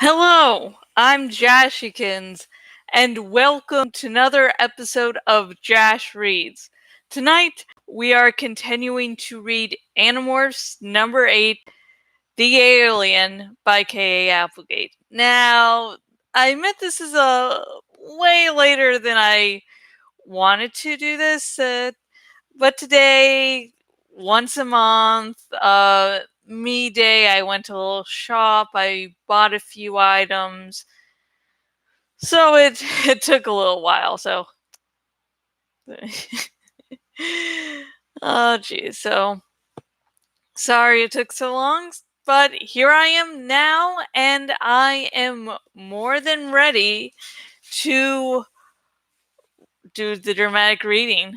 Hello, I'm Jashikins, and welcome to another episode of Jash Reads. Tonight, we are continuing to read Animorphs number 8, The Alien by K.A. Applegate. Now, I admit this is a way later than I wanted to do this, but today, once a month, me day, I went to a little shop, I bought a few items, so it took a little while, so oh geez, so sorry it took so long, but here I am now, and I am more than ready to do the dramatic reading.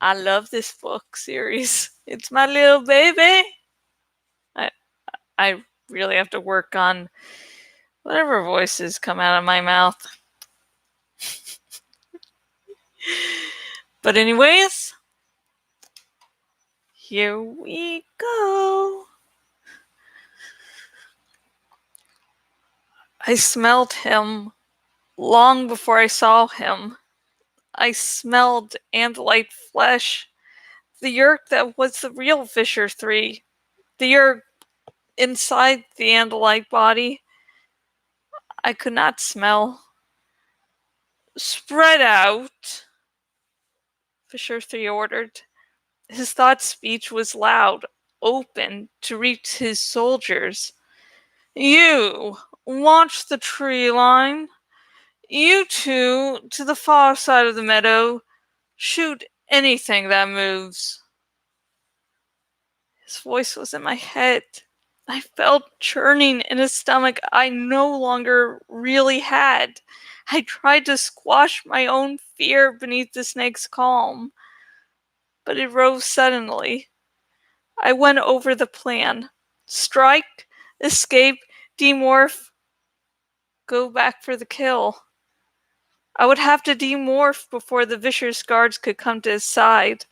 I love this book series. It's my little baby. I really have to work on whatever voices come out of my mouth. But anyways, here we go. I smelled him long before I saw him. I smelled Andalite flesh, the yerk that was the real Visser Three, the yerk inside the Andalite body. I could not smell. Spread out, Visser Three ordered. His thought speech was loud, open to reach his soldiers. You, watch the tree line. You two, to the far side of the meadow. Shoot anything that moves. His voice was in my head. I felt churning in a stomach I no longer really had. I tried to squash my own fear beneath the snake's calm, but it rose suddenly. I went over the plan. Strike, escape, demorph, go back for the kill. I would have to demorph before the vicious guards could come to his side.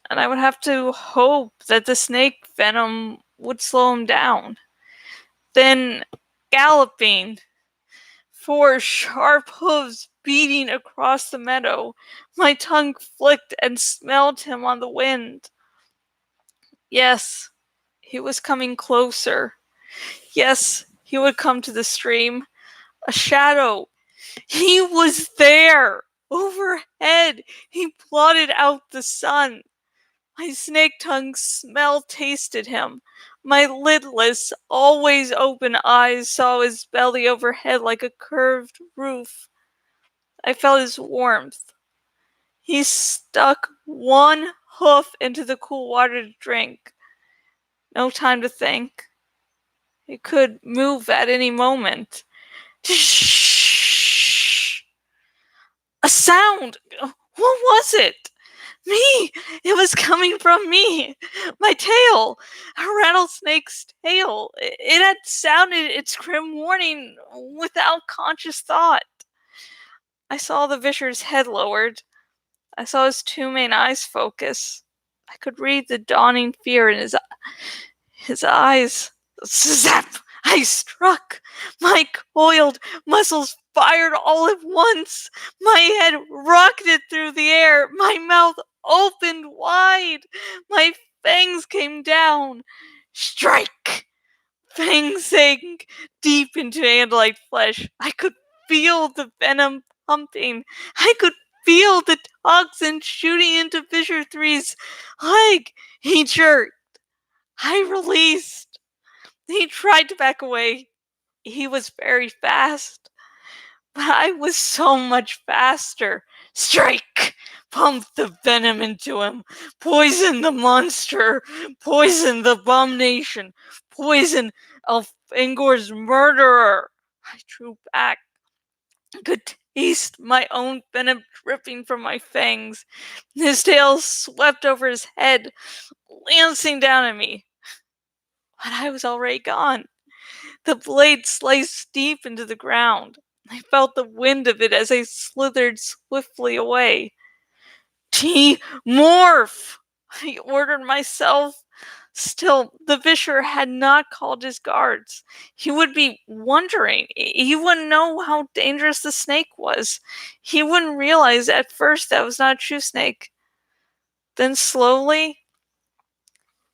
And I would have to hope that the snake venom would slow him down. Then, galloping, four sharp hooves beating across the meadow, my tongue flicked and smelled him on the wind. Yes, he was coming closer. Yes, he would come to the stream. A shadow. He was there! Overhead! He blotted out the sun. My snake tongue tasted him. My lidless, always open eyes saw his belly overhead like a curved roof. I felt his warmth. He stuck one hoof into the cool water to drink. No time to think. It could move at any moment. Shh! A sound! What was it? Me! It was coming from me! My tail! A rattlesnake's tail! It had sounded its grim warning without conscious thought. I saw the Visser's head lowered. I saw his two main eyes focus. I could read the dawning fear in his eyes. Zap! I struck. My coiled muscles fired all at once. My head rocketed through the air. My mouth opened wide. My fangs came down. Strike! Fangs sank deep into Andalite flesh. I could feel the venom pumping. I could feel the toxin shooting into Visser Three's leg. He jerked. I released. He tried to back away. He was very fast. But I was so much faster. Strike! Pump the venom into him. Poison the monster. Poison the abomination. Poison Elfangor's murderer. I drew back. I could taste my own venom dripping from my fangs. His tail swept over his head, lancing down at me. But I was already gone. The blade sliced deep into the ground. I felt the wind of it as I slithered swiftly away. Demorph! I ordered myself. Still, the Visser had not called his guards. He would be wondering. He wouldn't know how dangerous the snake was. He wouldn't realize at first that it was not a true snake. Then slowly,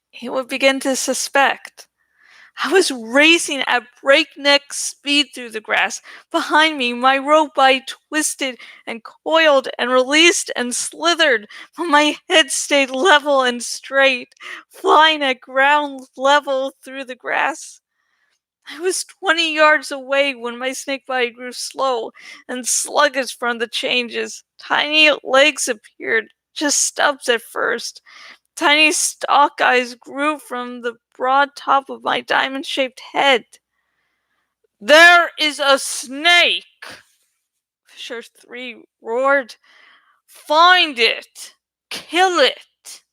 he would begin to suspect. I was racing at breakneck speed through the grass. Behind me, my rope I twisted and coiled and released and slithered, but my head stayed level and straight, flying at ground level through the grass. I was 20 yards away when my snake body grew slow and sluggish from the changes. Tiny legs appeared, just stubs at first. Tiny stalk eyes grew from the broad top of my diamond-shaped head. "There is a snake!" Visser Three roared. "Find it! Kill it!"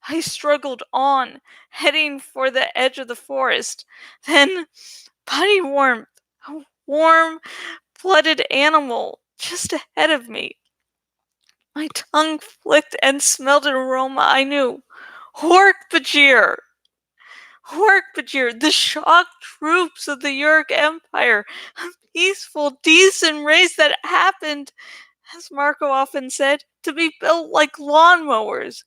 I struggled on, heading for the edge of the forest. Then, body warmth, a warm-blooded animal just ahead of me. My tongue flicked and smelled an aroma I knew. Hork-Bajir! Hork-Bajir, the shocked troops of the Yurk Empire, a peaceful, decent race that happened, as Marco often said, to be built like lawnmowers.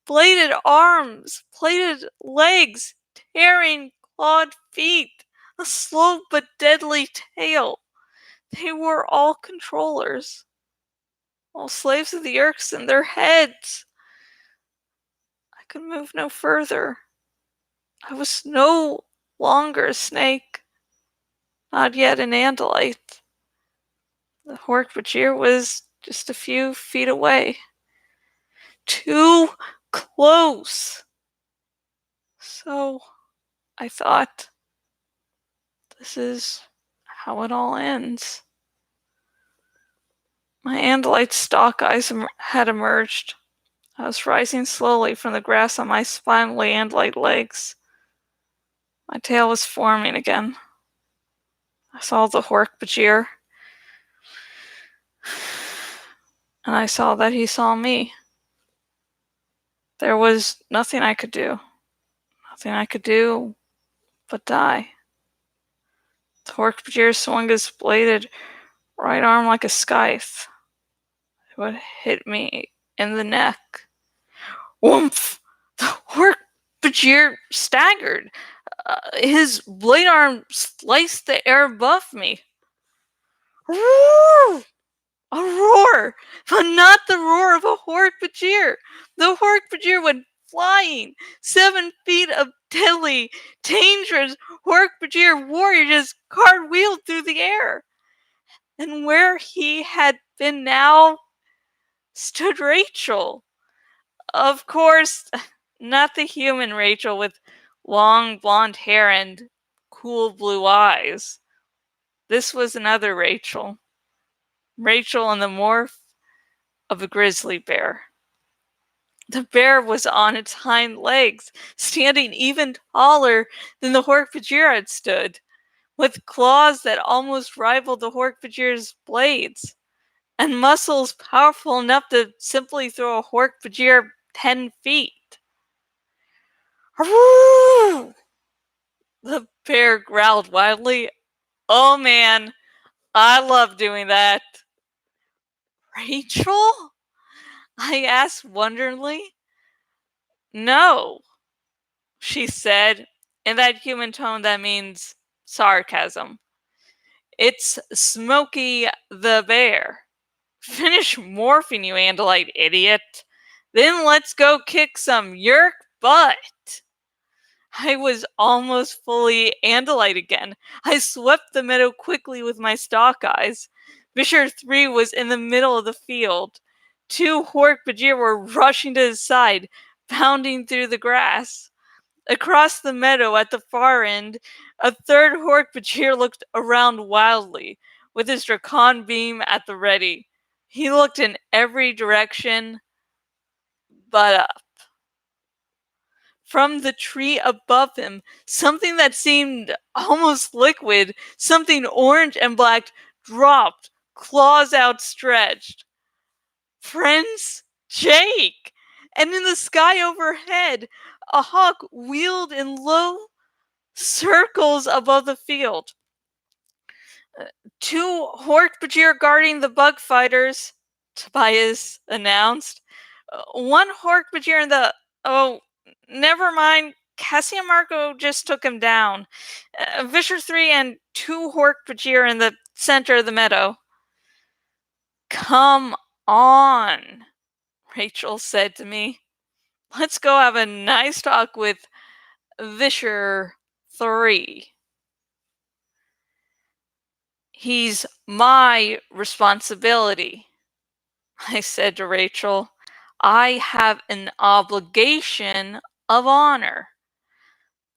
Bladed arms, plated legs, tearing, clawed feet, a slow but deadly tail. They were all controllers, all slaves of the Yurks in their heads. I could move no further. I was no longer a snake, not yet an Andalite. The Hork-Bajir was just a few feet away. Too close. So, I thought, this is how it all ends. My Andalite stalk eyes had emerged. I was rising slowly from the grass on my spindly Andalite legs. My tail was forming again. I saw the Hork-Bajir, and I saw that he saw me. There was nothing I could do. Nothing I could do but die. The Hork-Bajir swung his bladed right arm like a scythe. It would hit me in the neck. Woomph! The Hork-Bajir staggered. His blade arm sliced the air above me. Roar! A roar, but not the roar of a Hork-Bajir. The Hork-Bajir went flying. 7 feet of deadly, dangerous Hork-Bajir warrior just cartwheeled through the air. And where he had been now stood Rachel. Of course, not the human Rachel with long blonde hair and cool blue eyes. This was another Rachel. Rachel in the morph of a grizzly bear. The bear was on its hind legs, standing even taller than the Hork-Bajir had stood, with claws that almost rivaled the Hork-Bajir's blades, and muscles powerful enough to simply throw a Hork-Bajir 10 feet. The bear growled wildly. "Oh man, I love doing that." "Rachel?" I asked wonderingly. "No," she said, in that human tone that means sarcasm. "It's Smokey the Bear. Finish morphing, you Andalite idiot. Then let's go kick some Yerk butt." I was almost fully Andalite again. I swept the meadow quickly with my stalk eyes. Visser Three was in the middle of the field. 2 Hork-Bajir were rushing to his side, pounding through the grass. Across the meadow at the far end, a 3rd Hork-Bajir looked around wildly, with his Dracon beam at the ready. He looked in every direction but up. From the tree above him, something that seemed almost liquid, something orange and black, dropped, claws outstretched. Prince Jake! And in the sky overhead, A hawk wheeled in low circles above the field. Two Hork-Bajir guarding the bug fighters, Tobias announced. One Hork-Bajir in the... Oh, never mind. Cassie and Marco just took him down. Visser Three and two Hork-Bajir in the center of the meadow. Come on, Rachel said to me. Let's go have a nice talk with Visser Three. He's my responsibility, I said to Rachel. I have an obligation of honor.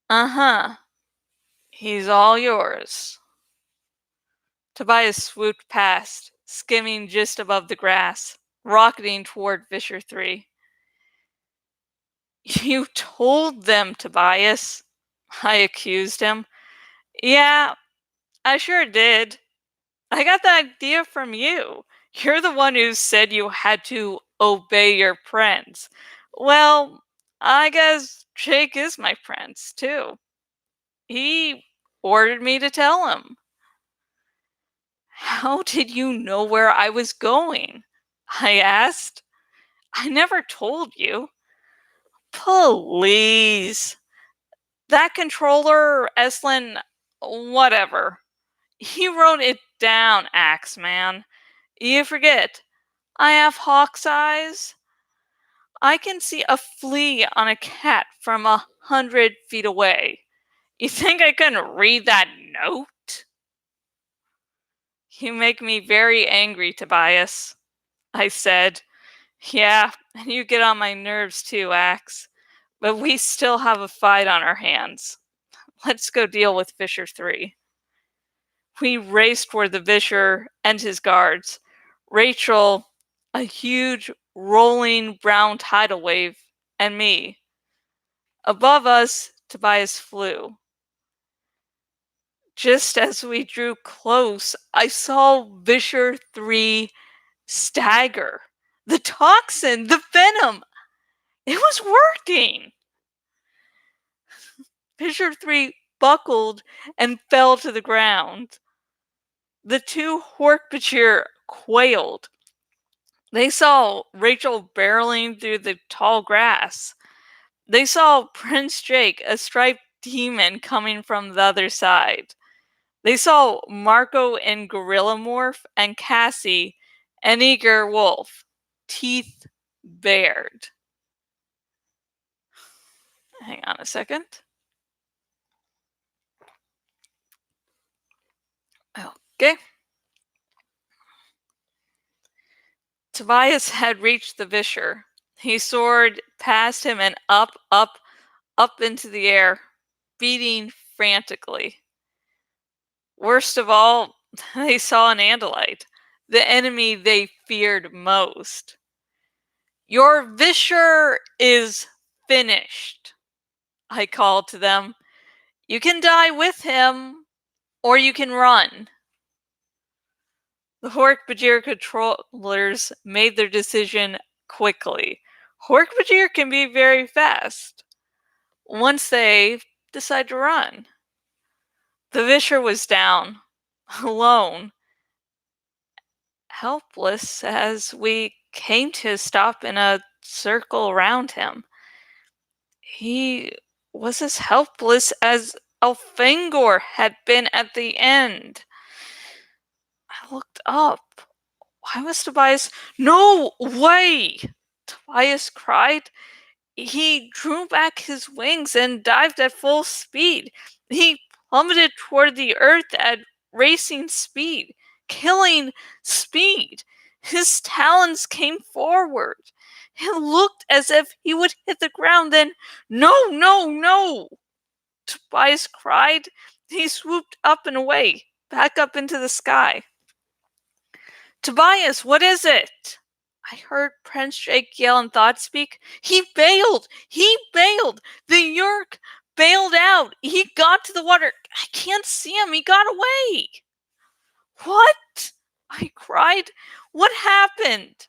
Uh-huh. He's all yours. Tobias swooped past, skimming just above the grass, rocketing toward Visser Three. You told them, Tobias, I accused him. Yeah, I sure did. I got the idea from you. You're the one who said you had to obey your prince. Well, I guess Jake is my prince, too. He ordered me to tell him. How did you know where I was going? I asked. I never told you. Please. That controller, Eslin, whatever. He wrote it down, Axeman. You forget. I have hawk's eyes. I can see a flea on a cat from 100 feet away. You think I couldn't read that note? You make me very angry, Tobias, I said. Yeah, and you get on my nerves too, Axe. But we still have a fight on our hands. Let's go deal with Visser Three. We raced toward the Visser and his guards. Rachel, a huge rolling brown tidal wave, and me. Above us, Tobias flew. Just as we drew close, I saw Visser Three stagger. The toxin, the venom, it was working. Visser Three buckled and fell to the ground. The two Hork-Bajir quailed. They saw Rachel barreling through the tall grass. They saw Prince Jake, a striped demon, coming from the other side. They saw Marco in gorilla morph and Cassie, an eager wolf, teeth bared. Hang on a second. Okay. Tobias had reached the Visser. He soared past him and up, up, up into the air, beating frantically. Worst of all, they saw an Andalite, the enemy they feared most. Your Visser is finished, I called to them. You can die with him, or you can run. The Hork-Bajir controllers made their decision quickly. Hork-Bajir can be very fast once they decide to run. The Visser was down, alone, helpless as we came to a stop in a circle around him. He was as helpless as Elfangor had been at the end. I looked up. Why was Tobias... No way! Tobias cried. He drew back his wings and dived at full speed. He plummeted toward the earth at racing speed, killing speed. His talons came forward. It looked as if he would hit the ground. Then, no, no, no! Tobias cried. He swooped up and away, back up into the sky. Tobias, what is it? I heard Prince Jake yell and Thought speak. He bailed! He bailed! The Yerk bailed out! He got to the water! I can't see him! He got away! What? I cried. What happened?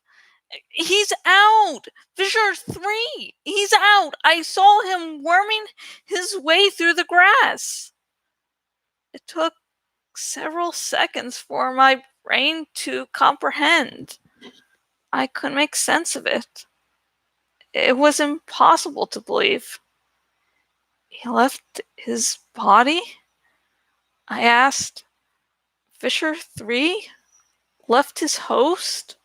He's out! Visser Three! He's out! I saw him worming his way through the grass. It took several seconds for my brain to comprehend. I couldn't make sense of it. It was impossible to believe. He left his body? I asked. Visser Three left his host?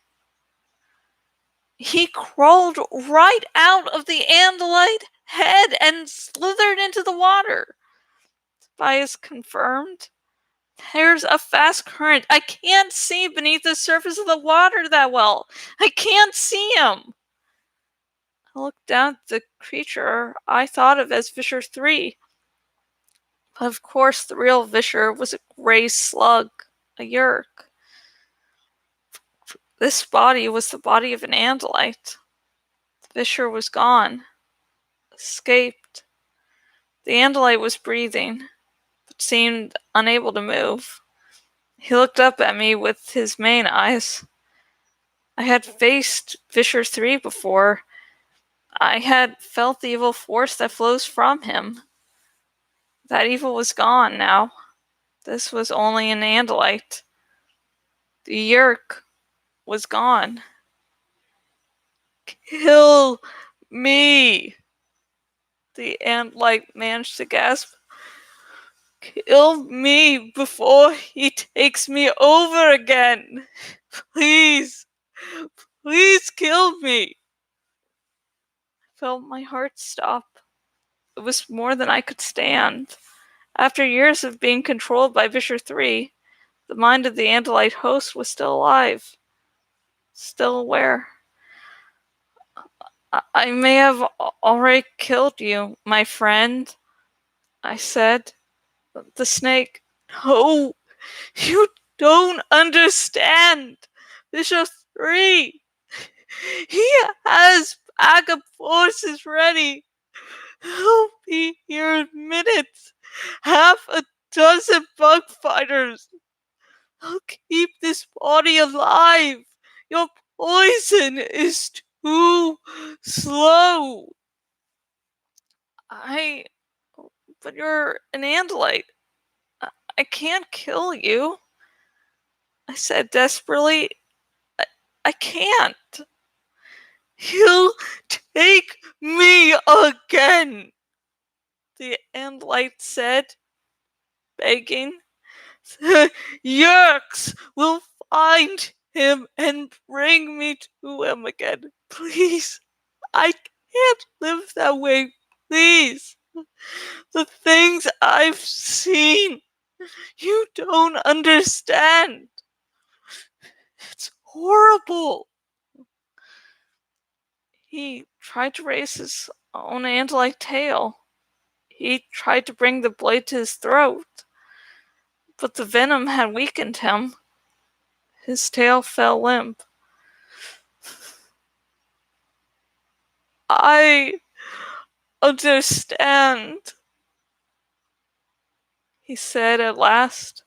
He crawled right out of the Andalite head and slithered into the water. Tobias confirmed. There's a fast current. I can't see beneath the surface of the water that well. I can't see him. I looked down at the creature I thought of as Visser Three. But of course, the real Visser was a gray slug, a yerk. This body was the body of an Andalite. Visser was gone. Escaped. The Andalite was breathing, but seemed unable to move. He looked up at me with his main eyes. I had faced Visser Three before. I had felt the evil force that flows from him. That evil was gone now. This was only an Andalite. The yerk was gone. Kill me! The Andalite managed to gasp. Kill me before he takes me over again. Please, please kill me. I felt my heart stop. It was more than I could stand. After years of being controlled by Visser Three, the mind of the Andalite host was still alive, still aware. I may have already killed you, my friend, I said. The snake. No, you don't understand. Visser Three. He has backup forces ready. He'll be here in minutes. Half a dozen bug fighters. They'll keep this body alive. Your poison is too slow. But you're an Andalite. I can't kill you. I said desperately. I can't. He'll take me again, the Andalite said, begging. The Yerks will find him and bring me to him again. Please, I can't live that way. Please. The things I've seen, you don't understand. It's horrible. He tried to raise his own ant-like tail. He tried to bring the blade to his throat, but the venom had weakened him. His tail fell limp. I understand, he said at last,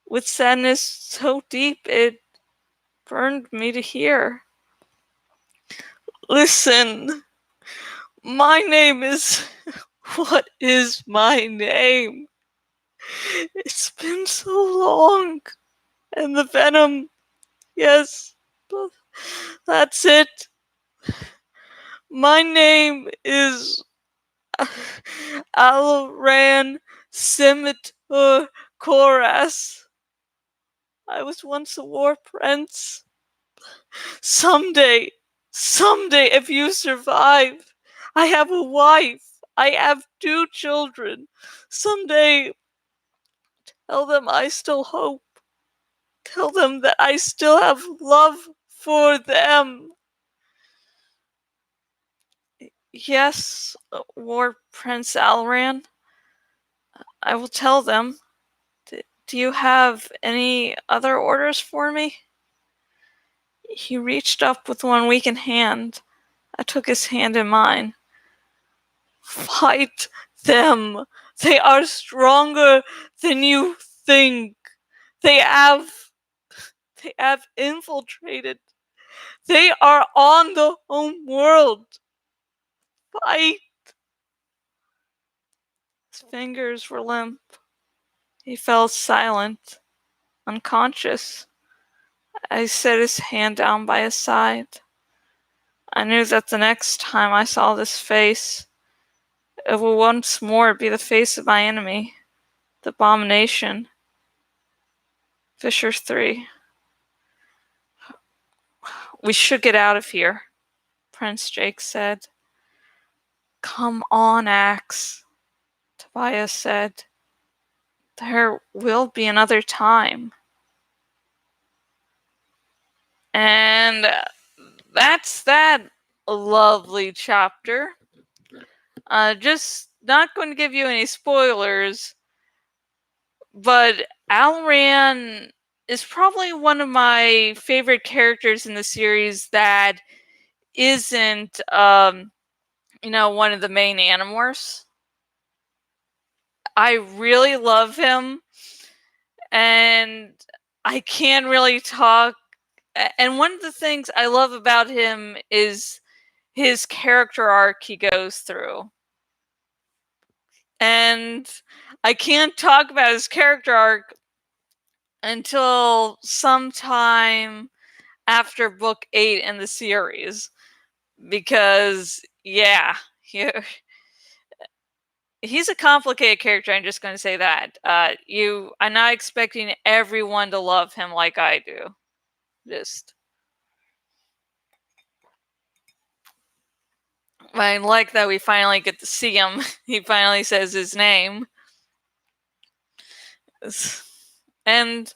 with sadness so deep it burned me to hear. Listen, my name is... What is my name? It's been so long. And the venom, yes, that's it. My name is Alran Scimitar Koras. I was once a war prince. Someday, if you survive, I have a wife. I have 2 children. Someday, tell them I still hope. Tell them that I still have love for them. Yes, War Prince Alran. I will tell them. Do you have any other orders for me? He reached up with one weakened hand. I took his hand in mine. Fight them. They are stronger than you think. They have infiltrated They are on the home world. Fight. His fingers were limp. He fell silent, unconscious. I set his hand down by his side. I knew that the next time I saw this face, it would once more be the face of my enemy, the abomination, Visser Three. We should get out of here, Prince Jake said. Come on, Axe, Tobias said. There will be another time. And that's that lovely chapter. Just not going to give you any spoilers, but Alran is probably one of my favorite characters in the series that isn't, one of the main Animorphs. I really love him, and I can't really talk. And one of the things I love about him is his character arc he goes through. And I can't talk about his character arc until sometime after book 8 in the series. Because, yeah, he's a complicated character. I'm just going to say that. I'm not expecting everyone to love him like I do. I like that we finally get to see him. He finally says his name. And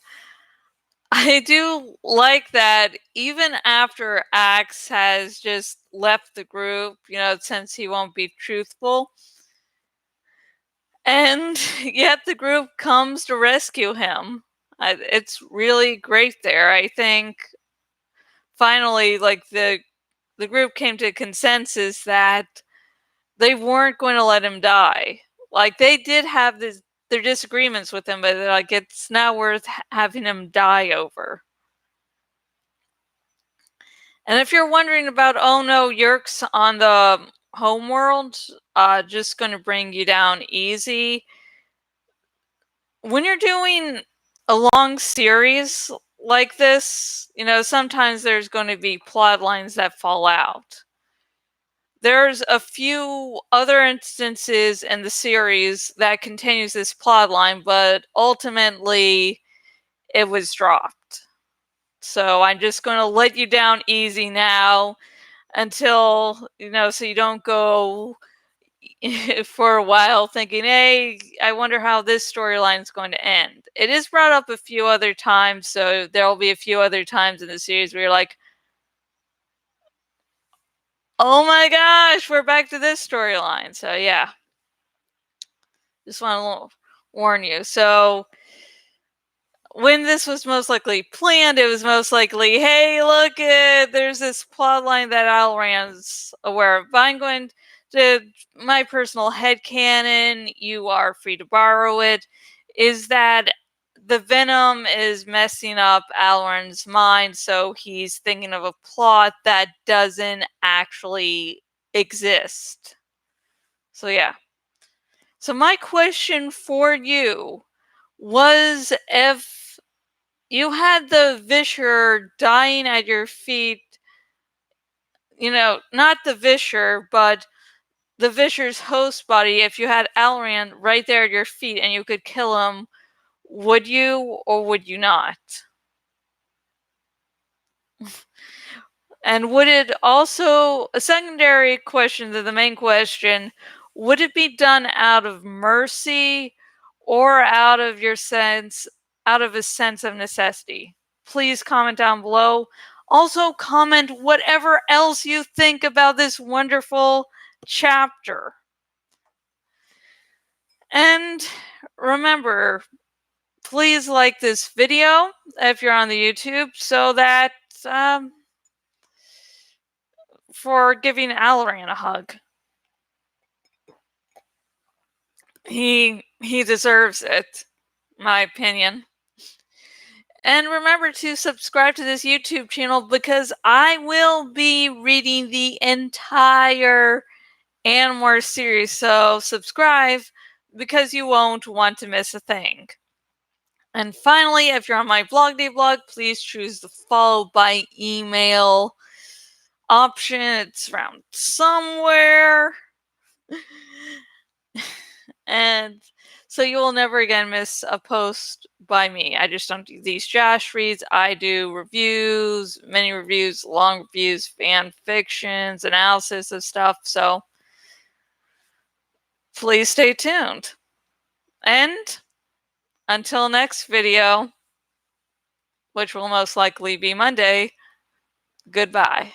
I do like that even after Axe has just left the group, since he won't be truthful. And yet the group comes to rescue him. It's really great there. I think finally, the group came to a consensus that they weren't going to let him die. Like, they did have their disagreements with him, but it's not worth having him die over. And if you're wondering about, oh no, Yerk's on the homeworld, just going to bring you down easy. When you're doing a long series like this, sometimes there's going to be plot lines that fall out. There's a few other instances in the series that continues this plot line, but ultimately it was dropped. So I'm just going to let you down easy now until, so you don't go for a while thinking, hey, I wonder how this storyline is going to end. It is brought up a few other times, so there'll be a few other times in the series where you're like, oh my gosh, we're back to this storyline. So yeah, just want to warn you. So when this was most likely planned, it was most likely, hey, look, there's this plot line that Alran's aware of. But I'm going to my personal headcanon, you are free to borrow it, is that the venom is messing up Alran's mind, so he's thinking of a plot that doesn't actually exist. So yeah. So my question for you was, if you had the Visser dying at your feet, not the Visser, but the Visser's host body, if you had Alran right there at your feet and you could kill him, would you or would you not? And would it also, a secondary question to the main question, would it be done out of mercy or out of a sense of necessity? Please comment down below. Also comment whatever else you think about this wonderful chapter. And remember, please like this video if you're on the YouTube, so that for giving Alran a hug. He deserves it, my opinion. And remember to subscribe to this YouTube channel because I will be reading the entire Animorphs series. So subscribe because you won't want to miss a thing. And finally, if you're on my Vlog Day blog, please choose the follow by email option. It's around somewhere. And so you will never again miss a post by me. I just don't do these Jash reads. I do reviews, mini reviews, long reviews, fan fictions, analysis of stuff. So please stay tuned. And until next video, which will most likely be Monday, goodbye.